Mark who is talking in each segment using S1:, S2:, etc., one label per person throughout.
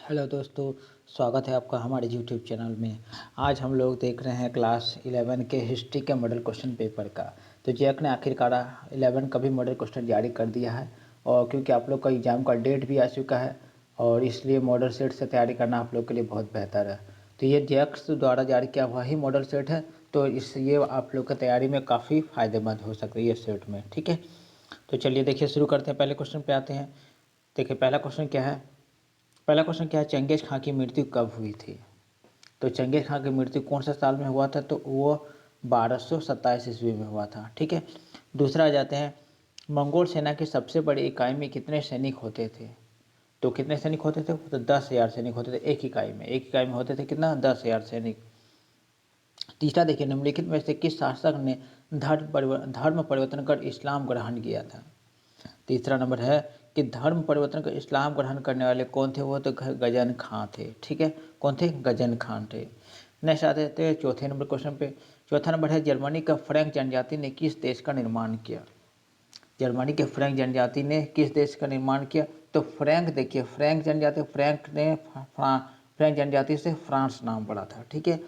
S1: Hello दोस्तों, स्वागत है आपका हमारे यूट्यूब चैनल में। आज हम लोग देख रहे हैं क्लास 11 के हिस्ट्री के मॉडल क्वेश्चन पेपर का। तो जैक ने आखिरकार 11 का भी मॉडल क्वेश्चन जारी कर दिया है, और क्योंकि आप लोग का एग्ज़ाम का डेट भी आ चुका है और इसलिए मॉडल सेट से तैयारी करना आप लोग के लिए बहुत बेहतर है। तो ये जैक्स द्वारा जारी किया हुआ ही मॉडल सेट है, तो ये आप लोग की तैयारी में काफ़ी फ़ायदेमंद हो सकती है सेट में। ठीक है, तो चलिए देखिए शुरू करते हैं। पहले क्वेश्चन पे आते हैं। देखिए पहला क्वेश्चन क्या है। पहला क्वेश्चन क्या है, चंगेज़ खां की मृत्यु कब हुई थी। तो चंगेज़ खां की मृत्यु कौन सा साल में हुआ था, तो वो 1227 ईस्वी में हुआ था। ठीक है, दूसरा आ जाते हैं, मंगोल सेना की सबसे बड़ी इकाई में कितने सैनिक होते थे। तो कितने सैनिक होते थे, तो 10,000 सैनिक होते थे एक इकाई में होते थे कितना, 10,000 सैनिक। तीसरा देखिए, निम्नलिखित में से किस शासक ने धर्म परिवर्तन कर इस्लाम ग्रहण किया था। तीसरा नंबर है कि धर्म परिवर्तन कर इस्लाम ग्रहण करने वाले कौन थे, वो तो गजन खां थे। ठीक है, कौन थे, गजन खान थे। नेक्स्ट आते थे चौथे नंबर क्वेश्चन पे। चौथा नंबर है, जर्मनी का फ्रैंक जनजाति ने किस देश का निर्माण किया। जर्मनी के फ्रैंक जनजाति ने किस देश का निर्माण किया। तो फ्रैंक देखिए, फ्रैंक जनजाति, फ्रैंक जनजाति से फ्रांस नाम पड़ा था। ठीक है,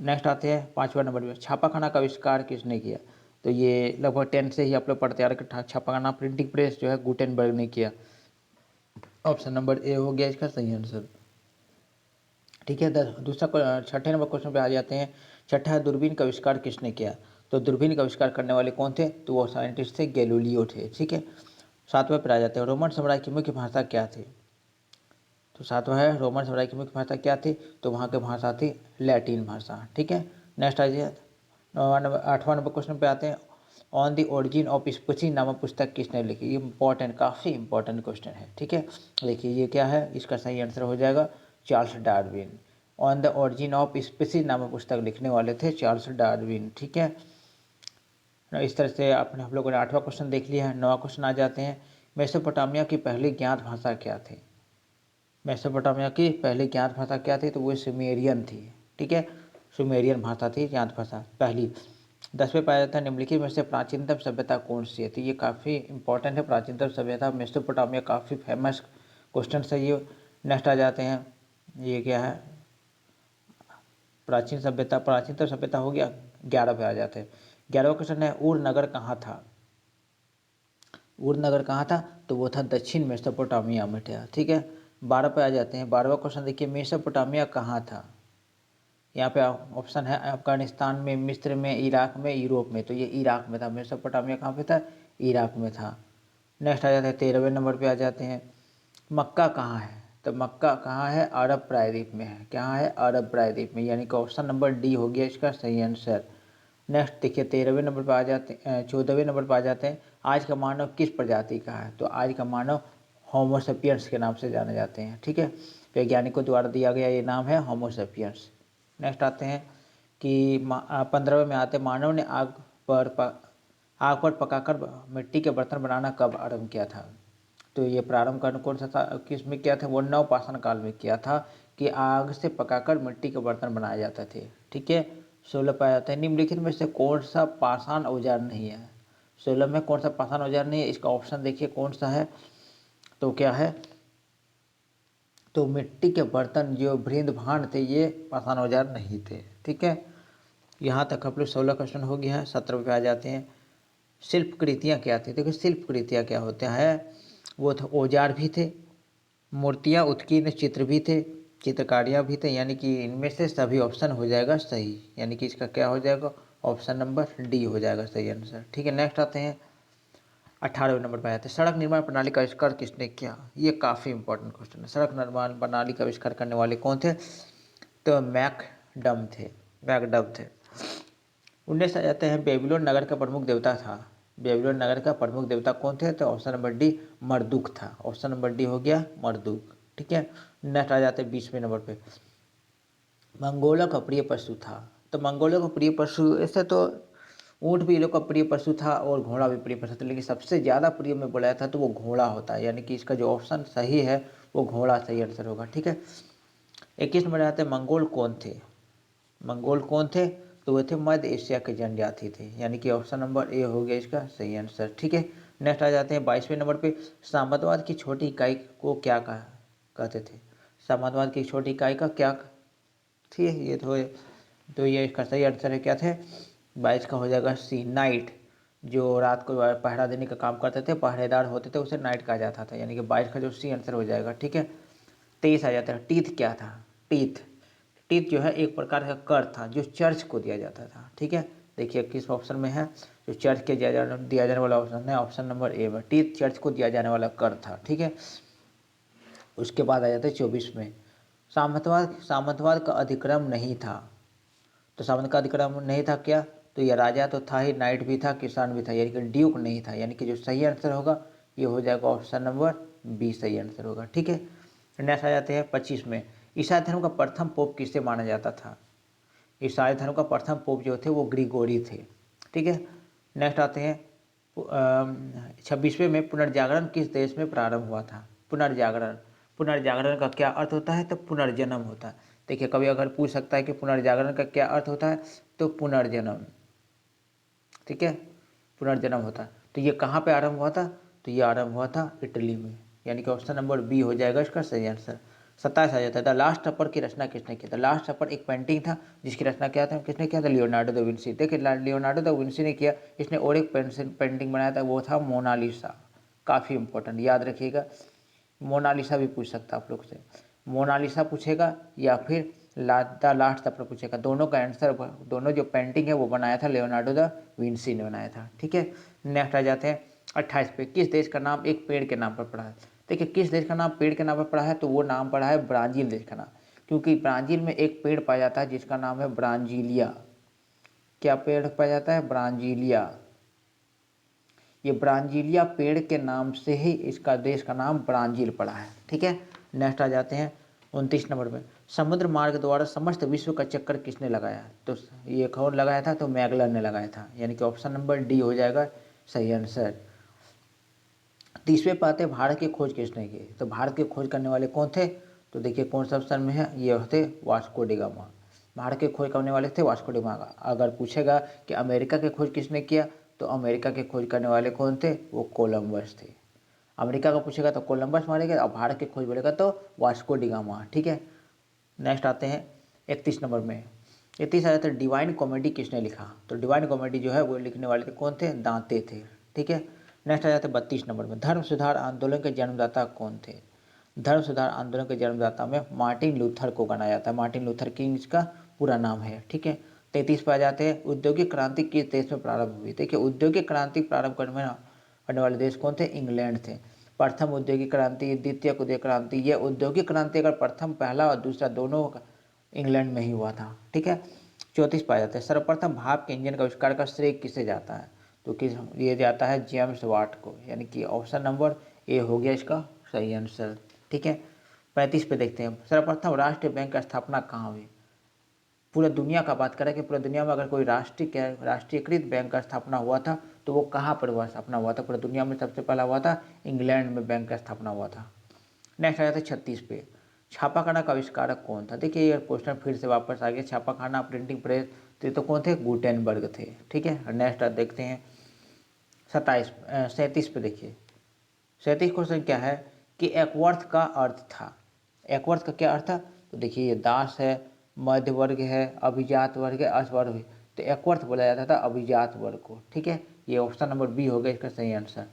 S1: नेक्स्ट आते हैं पाँचवा नंबर में, छापाखाना का आविष्कार किसने किया। तो ये लगभग 10 से ही आप लोग पढ़ते आ रहे कि छापाखाना प्रिंटिंग प्रेस जो है गुटेनबर्ग ने किया। ऑप्शन नंबर ए हो गया इसका सही आंसर। ठीक है, छठे नंबर क्वेश्चन पे आ जाते हैं। छठा है, दूरबीन का आविष्कार किसने किया। तो दूरबीन का आविष्कार करने वाले कौन थे, तो वो साइंटिस्ट थे, गैलीलियो थे। ठीक है, सातवें पर आ जाते हैं, रोमन साम्राज्य की मुख्य भाषा क्या थी। तो सातवां है, रोमन साम्राज्य की मुख्य भाषा क्या थी, तो वहाँ की भाषा थी लैटिन भाषा। ठीक है, नेक्स्ट आ जाए आठवां नंबर क्वेश्चन पे आते हैं, on the origin of species नामक पुस्तक किसने लिखी। ये इंपॉर्टेंट, काफ़ी इंपॉर्टेंट क्वेश्चन है। ठीक है, देखिए ये क्या है, इसका सही आंसर हो जाएगा Charles Darwin. On the origin of species नामक पुस्तक लिखने वाले थे चार्ल्स डार्विन। ठीक है, इस तरह से आपने हम लोगों ने आठवां क्वेश्चन देख लिया है। नौवां क्वेश्चन आ जाते हैं, मेसोपोटामिया की पहली ज्ञात भाषा क्या थी। मेसोपोटामिया की पहली ज्ञात भाषा क्या थी, तो वो सुमेरियन थी। ठीक है, सुमेरियन भाषा थी ज्ञात भाषा पहली। 10वें पाया जाता है, निम्नलिखित में से प्राचीनतम सभ्यता कौन सी है। तो ये काफ़ी इंपॉर्टेंट है, प्राचीनतम सभ्यता मेसोपोटामिया, काफ़ी फेमस क्वेश्चन है ये। नेक्स्ट आ जाते हैं, ये क्या है, प्राचीनतम सभ्यता हो गया। 11 पे आ जाते हैं। 11वां क्वेश्चन है, ऊर नगर कहाँ था। ऊर नगर कहाँ था, तो वो था दक्षिण मेसोपोटामिया में था। ठीक है, 12 पे आ जाते हैं। 12वां क्वेश्चन देखिए, मेसोपोटामिया कहाँ था। यहाँ पे ऑप्शन है, अफगानिस्तान में, मिस्र में, इराक में, यूरोप में। तो ये इराक में था। मेसोपोटामिया कहाँ पे था, इराक में था। नेक्स्ट आ जाता है 13वें नंबर पे आ जाते हैं, मक्का कहाँ है। तो मक्का कहाँ है, अरब प्रायद्वीप में है। कहाँ है, अरब प्रायद्वीप में, यानी कि ऑप्शन नंबर डी हो गया इसका सही आंसर। नेक्स्ट देखिए 13वें नंबर पर आ जाते हैं, 14वें नंबर पर आ जाते हैं, आज का मानव किस प्रजाति का है। तो आज का मानव होमोसेपियंस के नाम से जाने जाते हैं। ठीक है, वैज्ञानिकों द्वारा दिया गया ये नाम है होमोसेपियंस। नेक्स्ट आते हैं कि 15वें में आते हैं, मानव ने आग पर पकाकर मिट्टी के बर्तन बनाना कब आरंभ किया था। तो ये प्रारंभ करना कौन सा था, किस में किया था, वो नवपाषाण काल में किया था, कि आग से पकाकर मिट्टी के बर्तन बनाए जाते थे। ठीक है, 16 पाया जाता है, निम्नलिखित में से कौन सा पाषाण औजार नहीं है। 16 में कौन सा पाषाण औजार नहीं है, इसका ऑप्शन देखिए कौन सा है, तो क्या है, तो मिट्टी के बर्तन जो भृंद भांड थे ये पाषाण औजार नहीं थे। ठीक है, यहाँ तक आप लोग 16 क्वेश्चन हो गया है। 17 पे आ जाते हैं, शिल्प कृतियाँ क्या थी। देखो शिल्प कृतियाँ क्या होते हैं, वो तो औजार भी थे, मूर्तियाँ, उत्कीर्ण चित्र भी थे, चित्रकारियाँ भी थे, यानी कि इनमें से सभी ऑप्शन हो जाएगा सही, यानी कि इसका क्या हो जाएगा, ऑप्शन नंबर डी हो जाएगा सही आंसर। ठीक है, नेक्स्ट आते हैं 18वें नंबर पर आते हैं, सड़क निर्माण प्रणाली का आविष्कार किसने किया। ये काफ़ी इंपॉर्टेंट क्वेश्चन है। सड़क निर्माण प्रणाली का आविष्कार करने वाले कौन थे, तो मैकडम थे। 19 आ जाते हैं, बेबीलोन नगर का प्रमुख देवता था। बेबीलोन नगर का प्रमुख देवता कौन थे, तो ऑप्शन नंबर डी मर्दुक था। ऑप्शन नंबर डी हो गया मर्दुक। ठीक है, नेक्स्ट आ जाते हैं 20वें नंबर पे, मंगोलों का प्रिय पशु था। तो मंगोलों का प्रिय पशु, ऐसे तो ऊँट भी लोग का प्रिय पशु था और घोड़ा भी प्रिय पशु था, लेकिन सबसे ज़्यादा प्रिय में बुलाया था तो वो घोड़ा होता है, यानी कि इसका जो ऑप्शन सही है वो घोड़ा सही आंसर होगा। ठीक है, 21 नंबर आते हैं, मंगोल कौन थे। मंगोल कौन थे, तो वो थे मध्य एशिया के जनजाति थे, यानी कि ऑप्शन नंबर ए हो गया इसका सही आंसर। ठीक है, नेक्स्ट आ जाते हैं 22वें नंबर पे, सामंतवाद की छोटी इकाई को क्या कहते थे। सामंतवाद की छोटी इकाई का क्या थी, ये तो ये इसका सही आंसर है क्या थे, 22 का हो जाएगा सी, नाइट। जो रात को पहरा देने का काम करते थे, पहरेदार होते थे, उसे नाइट कहा जाता था, यानी कि 22 का जो सी आंसर हो जाएगा। ठीक है, 23 आ जाता है, टीथ क्या था। टीथ, टीथ जो है एक प्रकार का कर था जो चर्च को दिया जाता था। ठीक है, देखिए किस ऑप्शन में है, जो चर्च के दिया जाने वाला ऑप्शन है, ऑप्शन नंबर ए में, टीथ चर्च को दिया जाने वाला कर था। ठीक है, उसके बाद आ जाता है 24 में, सामंतवाद का अधिक्रम नहीं था। तो सामंत का अधिक्रम नहीं था क्या, तो यह राजा तो था ही, नाइट भी था, किसान भी था, यानी कि ड्यूक नहीं था, यानी कि जो सही आंसर होगा ये हो जाएगा ऑप्शन नंबर बी सही आंसर होगा। ठीक है, नेक्स्ट आ जाते हैं 25 में, ईसाई धर्म का प्रथम पोप किसे माना जाता था। ईसाई धर्म का प्रथम पोप जो थे वो ग्रिगोरी थे। ठीक है, नेक्स्ट आते हैं 26वें में, पुनर्जागरण किस देश में प्रारंभ हुआ था। पुनर्जागरण, पुनर्जागरण का क्या अर्थ होता है, तो पुनर्जन्म होता है। देखिए कभी अगर पूछ सकता है कि पुनर्जागरण का क्या अर्थ होता है, तो पुनर्जन्म। ठीक है, पुनर्जन्म होता है। तो ये कहाँ पे आरंभ हुआ था, तो ये आरंभ हुआ था इटली में, यानी कि ऑप्शन नंबर बी हो जाएगा इसका सही आंसर। 27 आ जाता है, द लास्ट सपर की रचना किसने की। द लास्ट सपर एक पेंटिंग था जिसकी रचना क्या था, किसने किया था, लियोनार्डो दा विंसी। देखिए लियोनार्डो दा विंसी ने किया, इसने और एक पेंटिंग बनाया था, वो था मोनालिसा। काफ़ी इंपॉर्टेंट, याद रखिएगा, मोनालिसा भी पूछ सकता है आप लोग से, मोनालिसा पूछेगा या फिर द लास्ट सपर पूछेगा, दोनों का आंसर, दोनों जो पेंटिंग है वो बनाया था लियोनार्डो दा विंसी ने बनाया था। ठीक है, नेक्स्ट आ जाते हैं 28 पे, किस देश का नाम एक पेड़ के नाम पर पड़ा है। देखिए किस देश का नाम पेड़ के नाम पर पड़ा है, तो वो नाम पड़ा है ब्राज़ील देश का नाम, क्योंकि ब्राज़ील में एक पेड़ पाया जाता है जिसका नाम है ब्रांजीलिया। क्या पेड़ पाया जाता है, ब्रांजीलिया। ये ब्रांजीलिया पेड़ के नाम से ही इसका देश का नाम ब्राज़ील पड़ा है। ठीक है, नेक्स्ट आ जाते हैं 29 नंबर में, समुद्र मार्ग द्वारा समस्त विश्व का चक्कर किसने लगाया। तो ये कौन लगाया था, तो मैगलन ने लगाया था, यानी कि ऑप्शन नंबर डी हो जाएगा सही आंसर। 30वें पाते भारत की खोज किसने की। तो भारत की खोज करने वाले कौन थे, तो देखिए कौन सा ऑप्शन में है, ये थे वास्को डी गामा। भारत की खोज करने वाले थे वास्को डी गामा। अगर पूछेगा कि अमेरिका की खोज किसने किया, तो अमेरिका की खोज करने वाले कौन थे, वो कोलंबस थे। अमेरिका का पूछेगा तो कोलंबस मारेगा, और भारत की खोज बोलेगा तो वास्को डी गामा। ठीक है, नेक्स्ट आते हैं 31 नंबर में, 31 आ जाता है, डिवाइन कॉमेडी किसने लिखा। तो डिवाइन कॉमेडी जो है वो लिखने वाले थे कौन थे, दांते थे। ठीक है, नेक्स्ट आ जाता है 32 नंबर में, धर्म सुधार आंदोलन के जन्मदाता कौन थे। धर्म सुधार आंदोलन के जन्मदाता में मार्टिन लूथर को गणा जाता है, मार्टिन लूथर किंग इसका पूरा नाम है। ठीक है, 33 पे आ जाते हैं, औद्योगिक क्रांति किस देश में प्रारंभ हुई। देखिए औद्योगिक क्रांति प्रारंभ करने वाले देश कौन थे, इंग्लैंड थे। प्रथम औद्योगिक क्रांति, द्वितीय औद्योगिक क्रांति, ये औद्योगिक क्रांति अगर प्रथम, पहला और दूसरा दोनों इंग्लैंड में ही हुआ था। ठीक है, 34 पाया जाता है, सर्वप्रथम भाप के इंजन का आविष्कार का श्रेय किसे जाता है। तो किस ये जाता है जेम्स वाट को, यानी कि ऑप्शन नंबर ए हो गया इसका सही आंसर। ठीक है, 35 पे देखते हैं, सर्वप्रथम राष्ट्रीय बैंक की स्थापना कहाँ हुई। पूरा दुनिया का बात करें कि पूरा दुनिया में अगर कोई राष्ट्रीयकृत बैंक का स्थापना हुआ था तो वो कहाँ पर हुआ, स्थापना हुआ था, पूरा दुनिया में सबसे पहला हुआ था इंग्लैंड में बैंक का स्थापना हुआ था। नेक्स्ट आ जाता है 36 पे, छापाखाना का आविष्कारक कौन था। देखिए ये क्वेश्चन फिर से वापस आ गया, छापाखाना प्रिंटिंग प्रेस तो कौन थे, गुटेनबर्ग थे। ठीक है, नेक्स्ट देखते हैं 37 पे, देखिए 37 क्वेश्चन क्या है कि एकवर्थ का अर्थ था। एकवर्थ का क्या अर्थ था, तो देखिए ये दास है, मध्य वर्ग है, अभिजात वर्ग है, अस्वर्ग है, तो एकवर्थ बोला जाता था अभिजात वर्ग को। ठीक है, ये ऑप्शन नंबर बी हो गया इसका सही आंसर।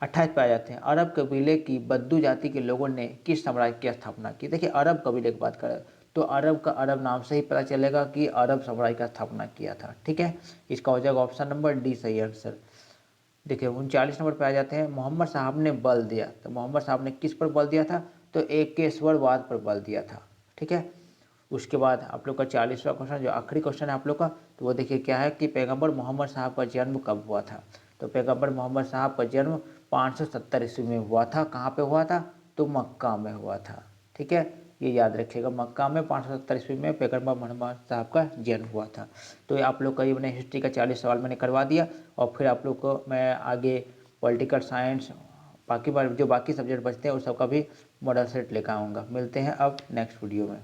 S1: 28 पे आ जाते हैं, अरब कबीले की बद्दू जाति के लोगों ने किस साम्राज्य की स्थापना की। देखिए अरब कबीले की बात करें तो अरब का अरब नाम से ही पता चलेगा कि अरब साम्राज्य का स्थापना किया था। ठीक है, इसका हो जाएगा ऑप्शन नंबर डी सही आंसर। देखिए 39 नंबर पे आ जाते हैं, मोहम्मद साहब ने बल दिया। तो मोहम्मद साहब ने किस पर बल दिया था, तो एकेश्वरवाद पर बल दिया था। ठीक है, उसके बाद आप लोग का 40वां क्वेश्चन जो आखिरी क्वेश्चन है आप लोग का, तो वो देखिए क्या है कि पैगंबर मोहम्मद साहब का जन्म कब हुआ था। तो पैगंबर मोहम्मद साहब का जन्म 570 ईस्वी में हुआ था। कहाँ पे हुआ था, तो मक्का में हुआ था। ठीक है, ये याद रखिएगा, मक्का में 570 ईस्वी में पैगंबर मोहम्मद साहब का जन्म हुआ था। तो ये आप लोग का ये मैंने हिस्ट्री का 40 सवाल मैंने करवा दिया, और फिर आप लोग को मैं आगे पॉलिटिकल साइंस बाकी जो बाकी सब्जेक्ट बचते हैं उस सब का भी मॉडल सेट लेकर आऊँगा। मिलते हैं अब नेक्स्ट वीडियो में।